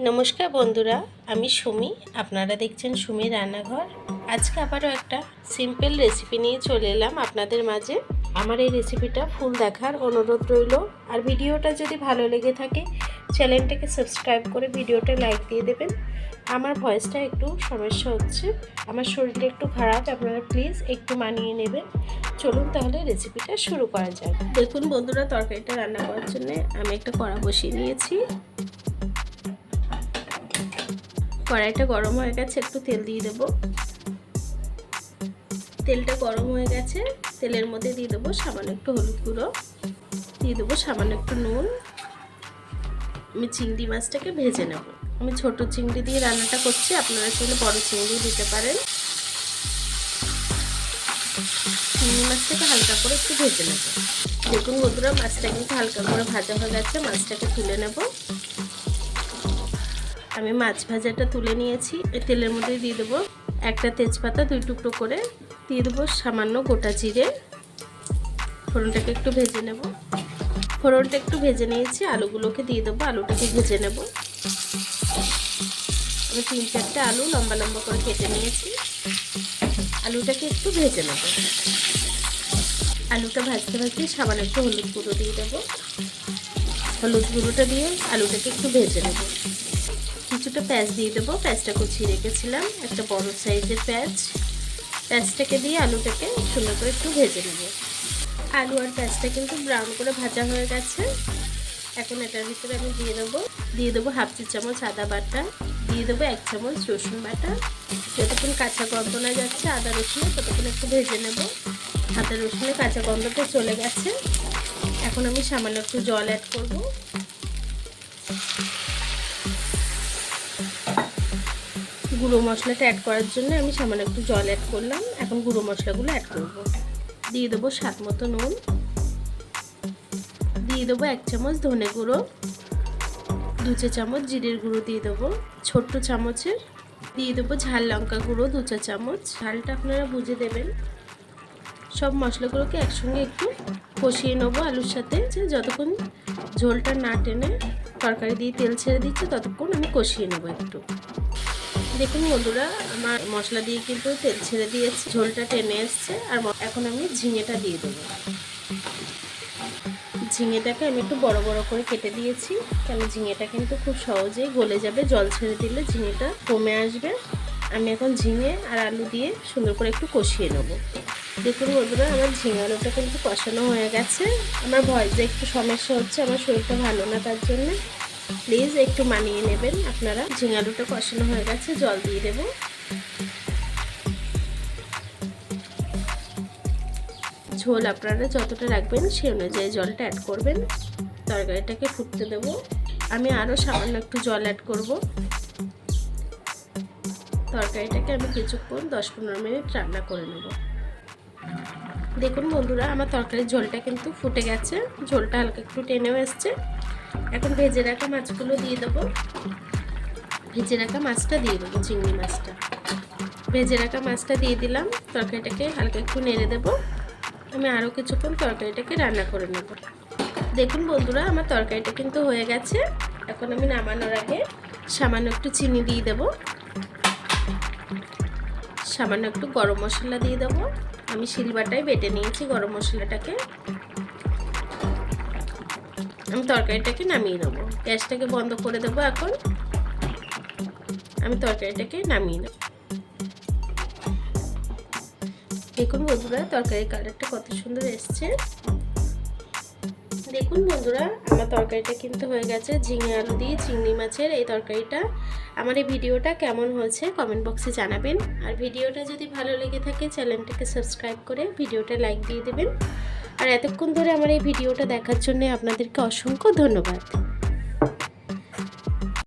নমস্কার বন্ধুরা, আমি সুমি। আপনারা দেখছেন সুমি রান্নাঘর। আজকে আবারও একটা সিম্পল রেসিপি নিয়ে চলে এলাম আপনাদের মাঝে। আমার এই রেসিপিটা ফুল দেখার অনুরোধ রইল। আর ভিডিওটা যদি ভালো লেগে থাকে চ্যানেলটাকে সাবস্ক্রাইব করে ভিডিওটা লাইক দিয়ে দেবেন। আমার ভয়েসটা একটু সমস্যা হচ্ছে, আমার শরীরটা একটু খারাপ, আপনারা প্লিজ একটু মানিয়ে নেবেন। চলুন তাহলে রেসিপিটা শুরু করা যাক। দেখুন বন্ধুরা, তরকারিটা রান্না করার জন্য আমি একটা কড়া বসিয়ে নিয়েছি। কড়াইটা গরম হয়ে গেছে, একটু তেল দিয়ে দেবো। তেলটা গরম হয়ে গেছে, তেলের মধ্যে দিয়ে দেবো সামান্য একটু হলুদ গুঁড়ো, দিয়ে দেবো সামান্য একটু নুন। আমি চিংড়ি মাছটাকে ভেজে নেব। আমি ছোট চিংড়ি দিয়ে রান্নাটা করছি, আপনারা চাইলে বড় চিংড়ি দিতে পারেন। চিংড়ি মাছটাকে হালকা করে একটু ভেজে নেব। দেখুন বন্ধুরা, মাছটা কিন্তু হালকা করে ভাজা হয়ে গেছে, মাছটাকে তুলে নেব। আমি মাছ ভাজাটা তুলে নিয়েছি। তেলের মধ্যে দিয়ে দেবো একটা তেজপাতা, 2 টুকরো করে দিয়ে দেবো সামান্য গোটা জিরে। ফোড়নটাকে একটু ভেজে নেব। ফোড়নটা একটু ভেজে নিয়েছি, আলুগুলোকে দিয়ে দেবো। আলুটাকে ভেজে নেব। আমি 3-4টে আলু লম্বা লম্বা করে কেটে নিয়েছি। আলুটাকে একটু ভেজে নেব। আলুটা ভাজতে ভাজতে সামান্য একটু হলুদ গুঁড়ো দিয়ে দেবো। হলুদ গুঁড়োটা দিয়ে আলুটাকে একটু ভেজে নেব। কিছুটা পেঁয়াজ দিয়ে দেবো। পেঁয়াজটা কুচিয়ে রেখেছিলাম, একটা বড় সাইজের পেঁয়াজ। পেঁয়াজটাকে দিয়ে আলুটাকে সুন্দর করে একটু ভেজে নেব। আলু আর পেঁয়াজটা কিন্তু ব্রাউন করে ভাজা হয়ে গেছে। এখন এটার ভিতরে আমি দিয়ে দেবো 1/2 চা চামচ আদা বাটা, দিয়ে দেবো 1 চামচ রসুন বাটা। যতক্ষণ কাঁচা গন্ধ না যাচ্ছে আদা রসুনে, ততক্ষণ একটু ভেজে নেব। আদা রসুনে কাঁচা গন্ধটা চলে গেছে। এখন আমি সামান্য একটু জল অ্যাড করব। গুঁড়ো মশলাটা অ্যাড করার জন্য আমি সামান্য একটু জল অ্যাড করলাম। এখন গুঁড়ো মশলাগুলো অ্যাড করব। দিয়ে দেবো স্বাদ মতো নুন, দিয়ে দেবো 1 চামচ ধনে গুঁড়ো, 2 চা চামচ জিরের গুঁড়ো দিয়ে দেবো ছোট্ট চামচের, দিয়ে দেবো ঝাল লঙ্কা গুঁড়ো 2 চা চামচ। ঝালটা আপনারা বুঝে দেবেন। সব মশলাগুলোকে একসঙ্গে একটু কষিয়ে নেবো আলুর সাথে। যতক্ষণ ঝোলটা না টেনে তরকারি দিয়ে তেল ছেড়ে দিচ্ছে ততক্ষণ আমি কষিয়ে নেবো একটু। দেখুন বন্ধুরা, আমার মশলা দিয়ে কিন্তু তেল ছেড়ে দিয়েছে, ঝোলটা টেনে এসছে। আর এখন আমি ঝিঙেটা দিয়ে দেবো। ঝিঙেটাকে আমি একটু বড় বড় করে কেটে দিয়েছি, কেন ঝিঙেটা কিন্তু খুব সহজেই গলে যাবে। জল ছেড়ে দিলে ঝিঙেটা কমে আসবে। আমি এখন ঝিঙে আর আলু দিয়ে সুন্দর করে একটু কষিয়ে নেব। দেখুন বন্ধুরা, আমার ঝিঙে আলুটা কিন্তু কষানো হয়ে গেছে। আমার ভয়েসে একটু সমস্যা হচ্ছে, আমার শরীরটা ভালো না, তার জন্য প্লিজ একটু মানিয়ে নেবেন আপনারা। ঝিঙে আলুটা কষানো হয়ে গেছে, জল দিয়ে দেব। ঝোল আপনারা যতটা রাখবেন সেই অনুযায়ী জলটা অ্যাড করবেন। তরকারিটাকে ফুটতে দেব। আমি আরও সামান্য একটু জল অ্যাড করব। তরকারিটাকে আমি কিছুক্ষণ 10-15 মিনিট রান্না করে নেব। দেখুন বন্ধুরা, আমার তরকারির ঝোলটা কিন্তু ফুটে গেছে, ঝোলটা হালকা একটু টেনেও এসছে। এখন ভেজে রাখা মাছগুলো দিয়ে দেবো। ভেজে রাখা মাছটা দিয়ে দেবো, চিংড়ি মাছটা। ভেজে রাখা মাছটা দিয়ে দিলাম। তরকারিটাকে হালকা একটু নেড়ে দেবো। আমি আরও কিছুক্ষণ তরকারিটাকে রান্না করে নেব। দেখুন বন্ধুরা, আমার তরকারিটা কিন্তু হয়ে গেছে। এখন আমি নামানোর আগে সামান্য একটু চিনি দিয়ে দেবো। সামান্য একটু গরম মশলা দিয়ে দেবো। আমি শিলবাটায় বেটে নিয়েছি গরম মশলাটাকে। আমি তরকারিটাকে নামিয়ে নেবো। গ্যাসটাকে বন্ধ করে দেবো। এখন আমি তরকারিটাকে নামিয়ে নেব। দেখুন বন্ধুরা, তরকারির কালারটা কত সুন্দর এসছে। দেখুন বন্ধুরা, আমার তরকারিটা কিন্তু হয়ে গেছে। ঝিঙে আলু দিয়ে চিংড়ি মাছের এই তরকারিটা। আমার এই ভিডিওটা কেমন হয়েছে কমেন্ট বক্সে জানাবেন। আর ভিডিওটা যদি ভালো লেগে থাকে চ্যানেলটাকে সাবস্ক্রাইব করে ভিডিওটা লাইক দিয়ে দেবেন। আর এতক্ষণ ধরে আমার এই ভিডিওটা দেখার জন্য আপনাদেরকে অসংখ্য ধন্যবাদ।